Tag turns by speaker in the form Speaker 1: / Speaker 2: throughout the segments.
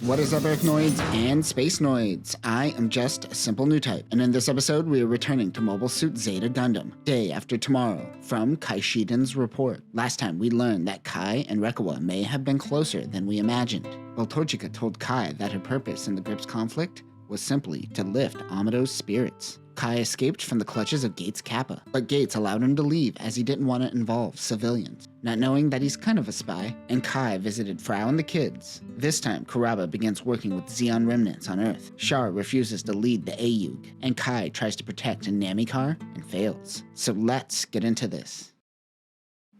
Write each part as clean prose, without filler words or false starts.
Speaker 1: What is up, Earthnoids and Spacenoids? I am just a simple Newtype, and in this episode we are returning to Mobile Suit Zeta Gundam, day after tomorrow, from Kai Shiden's report. Last time we learned that Kai and Rekawa may have been closer than we imagined. Well, Tochika told Kai that her purpose in the Grip's conflict was simply to lift Amado's spirits. Kai escaped from the clutches of Gates Kappa, but Gates allowed him to leave as he didn't want to involve civilians, not knowing that he's kind of a spy, and Kai visited Frau and the kids. This time, Karaba begins working with Zeon remnants on Earth. Char refuses to lead the AEUG, and Kai tries to protect Namikar and fails. So let's get into this.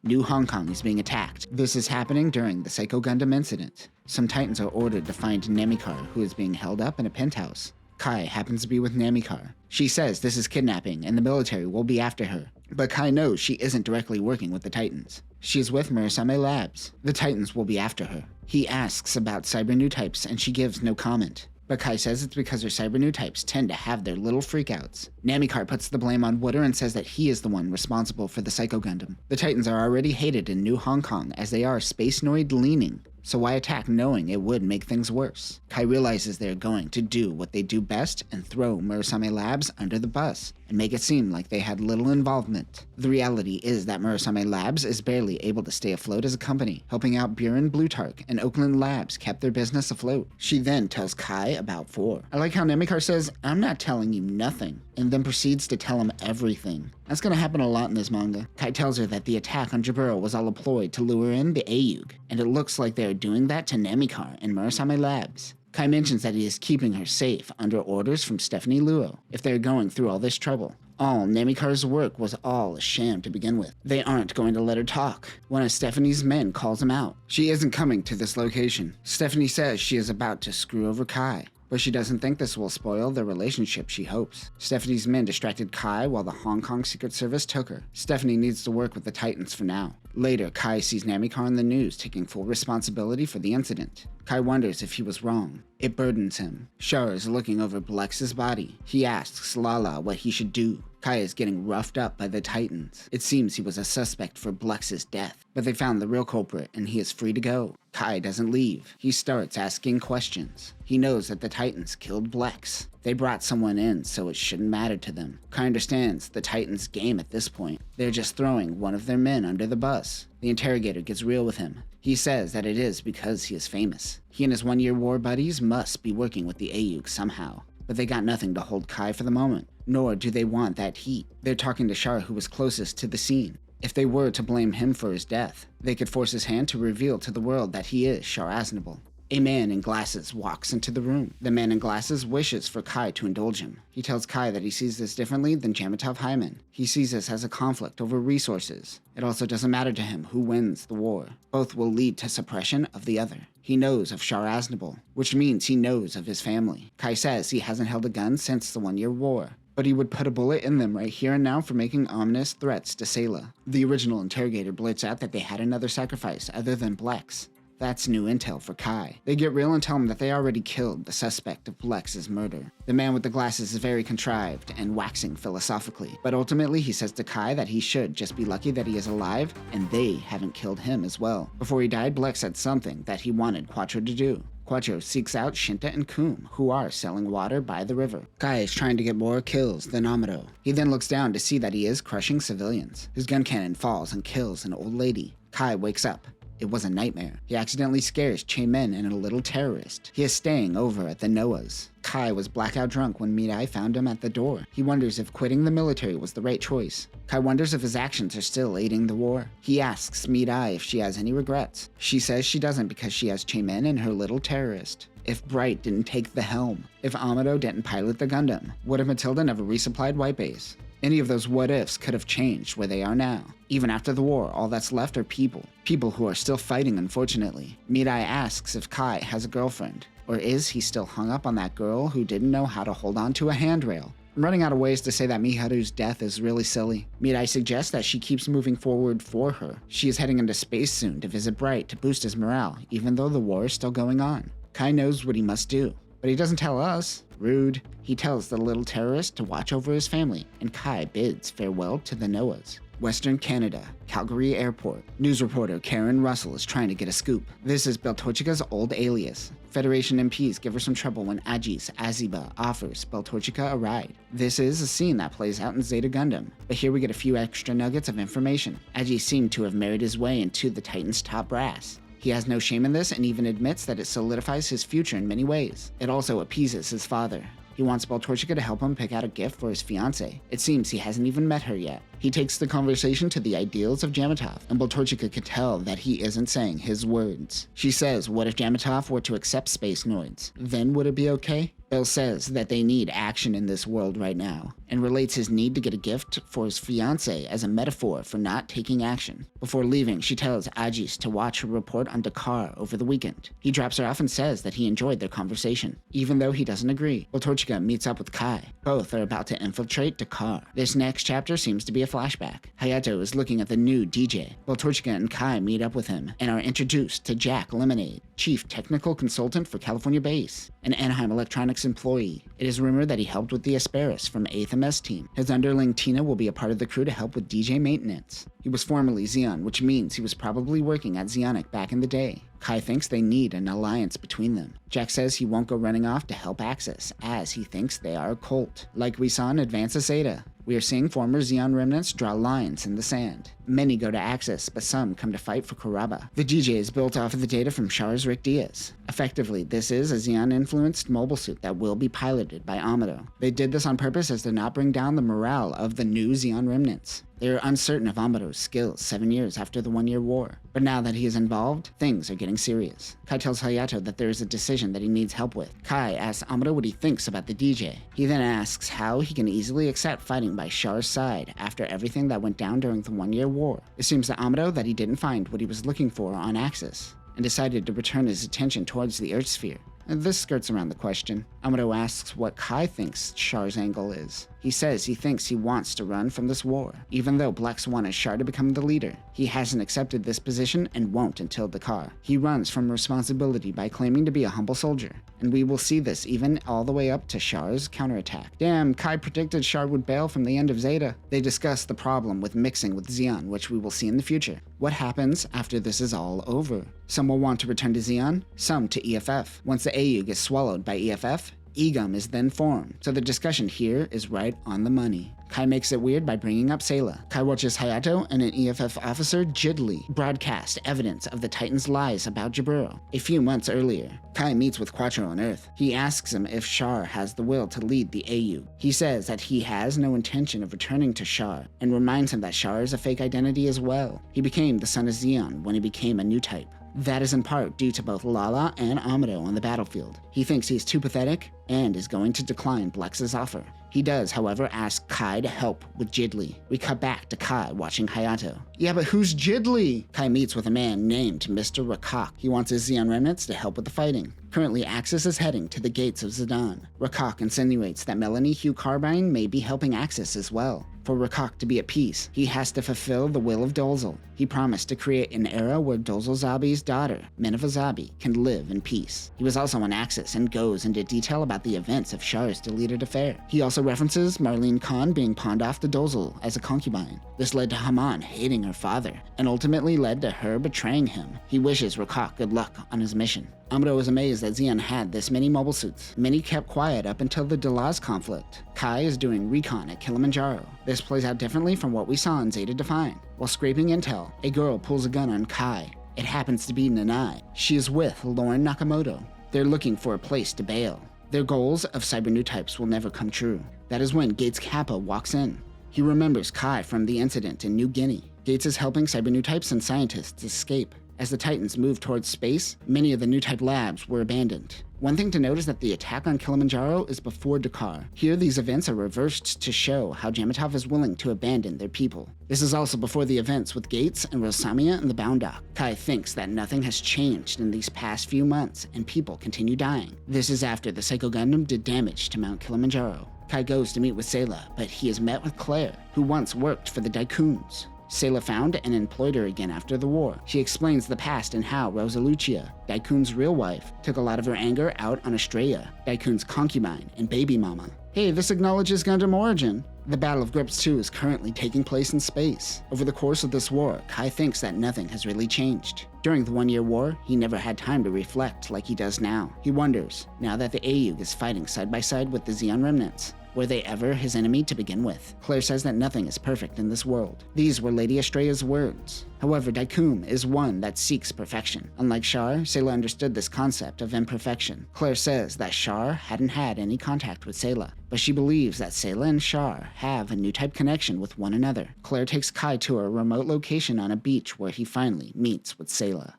Speaker 1: New Hong Kong is being attacked. This is happening during the Psycho Gundam incident. Some Titans are ordered to find Namikar, who is being held up in a penthouse. Kai happens to be with Namikar. She says this is kidnapping and the military will be after her, but Kai knows she isn't directly working with the Titans. She's with Murasame Labs. The Titans will be after her. He asks about cyber Newtypes and she gives no comment, but Kai says it's because her cyber Newtypes tend to have their little freakouts. Namikar puts the blame on Wooder and says that he is the one responsible for the Psycho Gundam. The Titans are already hated in New Hong Kong as they are Spacenoid leaning. So why attack knowing it would make things worse? Kai realizes they're going to do what they do best and throw Murasame Labs under the bus and make it seem like they had little involvement. The reality is that Murasame Labs is barely able to stay afloat as a company, helping out Buren Blutark and Oakland Labs kept their business afloat. She then tells Kai about 4. I like how Namikar says, "I'm not telling you nothing," and then proceeds to tell him everything. That's gonna happen a lot in this manga. Kai tells her that the attack on Jaburo was all a ploy to lure in the AEUG, and it looks like they're doing that to Namikar and Murasame Labs. Kai mentions that he is keeping her safe under orders from Stephanie Luo if they're going through all this trouble. All Namikar's work was all a sham to begin with. They aren't going to let her talk. One of Stephanie's men calls him out. She isn't coming to this location. Stephanie says she is about to screw over Kai, but she doesn't think this will spoil their relationship, she hopes. Stephanie's men distracted Kai while the Hong Kong Secret Service took her. Stephanie needs to work with the Titans for now. Later, Kai sees Namikar in the news taking full responsibility for the incident. Kai wonders if he was wrong. It burdens him. Char is looking over Blex's body. He asks Lala what he should do. Kai is getting roughed up by the Titans. It seems he was a suspect for Blex's death, but they found the real culprit and he is free to go. Kai doesn't leave. He starts asking questions. He knows that the Titans killed Blex. They brought someone in, so it shouldn't matter to them. Kai understands the Titans' game at this point. They're just throwing one of their men under the bus. The interrogator gets real with him. He says that it is because he is famous. He and his one-year war buddies must be working with the AEUG somehow. But they got nothing to hold Kai for the moment, nor do they want that heat. They're talking to Char, who was closest to the scene. If they were to blame him for his death, they could force his hand to reveal to the world that he is Char Aznable. A man in glasses walks into the room. The man in glasses wishes for Kai to indulge him. He tells Kai that he sees this differently than Jamatov Hyman. He sees this as a conflict over resources. It also doesn't matter to him who wins the war. Both will lead to suppression of the other. He knows of Char Aznable, which means he knows of his family. Kai says he hasn't held a gun since the one-year war, but he would put a bullet in them right here and now for making ominous threats to Sayla. The original interrogator blurts out that they had another sacrifice other than Blex. That's new intel for Kai. They get real and tell him that they already killed the suspect of Blex's murder. The man with the glasses is very contrived and waxing philosophically, but ultimately he says to Kai that he should just be lucky that he is alive and they haven't killed him as well. Before he died, Blex said something that he wanted Quattro to do. Quattro seeks out Shinta and Kum, who are selling water by the river. Kai is trying to get more kills than Amado. He then looks down to see that he is crushing civilians. His gun cannon falls and kills an old lady. Kai wakes up. It was a nightmare. He accidentally scares Che-Men and a little terrorist. He is staying over at the Noahs. Kai was blackout drunk when Midai found him at the door. He wonders if quitting the military was the right choice. Kai wonders if his actions are still aiding the war. He asks Midai if she has any regrets. She says she doesn't because she has Che-Men and her little terrorist. If Bright didn't take the helm, if Amado didn't pilot the Gundam, would have Matilda never resupplied White Base? Any of those what-ifs could have changed where they are now. Even after the war, all that's left are people. People who are still fighting, unfortunately. Midai asks if Kai has a girlfriend. Or is he still hung up on that girl who didn't know how to hold on to a handrail? I'm running out of ways to say that Miharu's death is really silly. Midai suggests that she keeps moving forward for her. She is heading into space soon to visit Bright to boost his morale, even though the war is still going on. Kai knows what he must do, but he doesn't tell us. Rude. He tells the little terrorist to watch over his family, and Kai bids farewell to the Noahs. Western Canada, Calgary Airport. News reporter Karen Russell is trying to get a scoop. This is Beltorchica's old alias. Federation MPs give her some trouble when Aegis Aziba offers Beltorchica a ride. This is a scene that plays out in Zeta Gundam, but here we get a few extra nuggets of information. Aegis seemed to have married his way into the Titan's top brass. He has no shame in this and even admits that it solidifies his future in many ways. It also appeases his father. He wants Beltorchica to help him pick out a gift for his fiancée. It seems he hasn't even met her yet. He takes the conversation to the ideals of Jamatov, and Beltorchica could tell that he isn't saying his words. She says, what if Jamatov were to accept Spacenoids? Then would it be okay? Bell says that they need action in this world right now, and relates his need to get a gift for his fiancée as a metaphor for not taking action. Before leaving, she tells Aegis to watch her report on Dakar over the weekend. He drops her off and says that he enjoyed their conversation, even though he doesn't agree. Beltorchica meets up with Kai. Both are about to infiltrate Dakar. This next chapter seems to be a flashback. Hayato is looking at the new DJ. Beltorchica and Kai meet up with him and are introduced to Jack Lemonade, Chief Technical Consultant for California Base, an Anaheim Electronics employee. It is rumored that he helped with the Asperis from 8th MS team. His underling Tina will be a part of the crew to help with DJ maintenance. He was formerly Zeon, which means he was probably working at Zeonic back in the day. Kai thinks they need an alliance between them. Jack says he won't go running off to help Axis, as he thinks they are a cult, like we saw in Advance of Zeta. We are seeing former Zeon remnants draw lines in the sand. Many go to Axis, but some come to fight for Karaba. The DJ is built off of the data from Char's Rick Diaz. Effectively, this is a Zeon-influenced mobile suit that will be piloted by Amado. They did this on purpose as to not bring down the morale of the new Zeon remnants. They are uncertain of Amado's skills 7 years after the 1-year war. But now that he is involved, things are getting serious. Kai tells Hayato that there is a decision that he needs help with. Kai asks Amado what he thinks about the DJ. He then asks how he can easily accept fighting by Char's side after everything that went down during the 1-year war. It seems to Amado that he didn't find what he was looking for on Axis, and decided to return his attention towards the Earth sphere. And this skirts around the question. Amado asks what Kai thinks Char's angle is. He says he thinks he wants to run from this war, even though Blex wanted Char to become the leader. He hasn't accepted this position and won't until Dakar. He runs from responsibility by claiming to be a humble soldier, and we will see this even all the way up to Char's counterattack. Damn, Kai predicted Char would bail from the end of Zeta. They discuss the problem with mixing with Zeon, which we will see in the future. What happens after this is all over? Some will want to return to Zeon, some to EFF. Once the AEUG is swallowed by EFF, EGUM is then formed, so the discussion here is right on the money. Kai makes it weird by bringing up Sayla. Kai watches Hayato and an EFF officer, Jiddly, broadcast evidence of the Titan's lies about Jaburo. A few months earlier, Kai meets with Quattro on Earth. He asks him if Char has the will to lead the AEUG. He says that he has no intention of returning to Char, and reminds him that Char is a fake identity as well. He became the son of Zeon when he became a Newtype. That is in part due to both Lala and Amado on the battlefield. He thinks he is too pathetic and is going to decline Blex's offer. He does, however, ask Kai to help with Jiddly. We cut back to Kai watching Hayato. Yeah, but who's Jiddly? Kai meets with a man named Mr. Rakak. He wants his Zeon remnants to help with the fighting. Currently, Axis is heading to the gates of Zidane. Rakak insinuates that Melanie Hugh Carbine may be helping Axis as well. For Rakak to be at peace, he has to fulfill the will of Dolzel. He promised to create an era where Dolzel Zabi's daughter, Minerva Zabi, can live in peace. He was also on Axis and goes into detail about the events of Char's deleted affair. He also references Marlene Khan being pawned off to Dolzel as a concubine. This led to Haman hating her father, and ultimately led to her betraying him. He wishes Rakak good luck on his mission. Amado is amazed that Zeon had this many mobile suits. Many kept quiet up until the Delaz conflict. Kai is doing recon at Kilimanjaro. This plays out differently from what we saw in Zeta Define. While scraping intel, a girl pulls a gun on Kai. It happens to be Nanai. She is with Lauren Nakamoto. They're looking for a place to bail. Their goals of cyber Newtypes will never come true. That is when Gates Kappa walks in. He remembers Kai from the incident in New Guinea. Gates is helping cyber Newtypes and scientists escape. As the Titans move towards space, many of the Newtype labs were abandoned. One thing to note is that the attack on Kilimanjaro is before Dakar. Here, these events are reversed to show how Jamatov is willing to abandon their people. This is also before the events with Gates and Rosamia in the Bound Dock. Kai thinks that nothing has changed in these past few months, and people continue dying. This is after the Psycho Gundam did damage to Mount Kilimanjaro. Kai goes to meet with Sayla, but he is met with Claire, who once worked for the Daikuns. Sayla found and employed her again after the war. She explains the past and how Rosa Lucia, Daikun's real wife, took a lot of her anger out on Estrella, Daikun's concubine and baby mama. Hey, this acknowledges Gundam origin. The Battle of Grips 2 is currently taking place in space. Over the course of this war, Kai thinks that nothing has really changed. During the 1-year war, he never had time to reflect like he does now. He wonders, now that the AEUG is fighting side by side with the Zeon remnants, were they ever his enemy to begin with? Claire says that nothing is perfect in this world. These were Lady Estrella's words. However, Daikun is one that seeks perfection. Unlike Char, Sayla understood this concept of imperfection. Claire says that Char hadn't had any contact with Sayla, but she believes that Sayla and Char have a Newtype connection with one another. Claire takes Kai to a remote location on a beach where he finally meets with Sayla.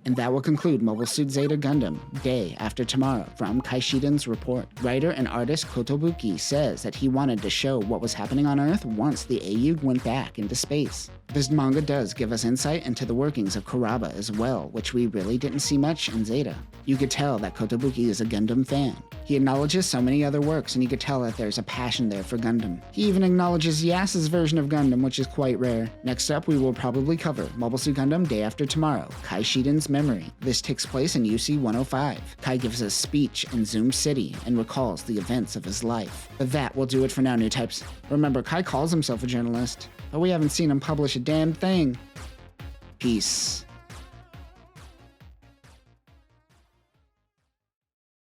Speaker 1: And that will conclude Mobile Suit Zeta Gundam, Day After Tomorrow, from Kai Shiden's report. Writer and artist Kotobuki says that he wanted to show what was happening on Earth once the AEUG went back into space. This manga does give us insight into the workings of Karaba as well, which we really didn't see much in Zeta. You could tell that Kotobuki is a Gundam fan. He acknowledges so many other works, and you could tell that there's a passion there for Gundam. He even acknowledges Yas's version of Gundam, which is quite rare. Next up, we will probably cover Mobile Suit Gundam Day After Tomorrow, Kai Shiden's memory. This takes place in UC 105. Kai gives a speech in Zoom City and recalls the events of his life. But that will do it for now, Newtypes. Remember, Kai calls himself a journalist, but we haven't seen him publish a damn thing. Peace.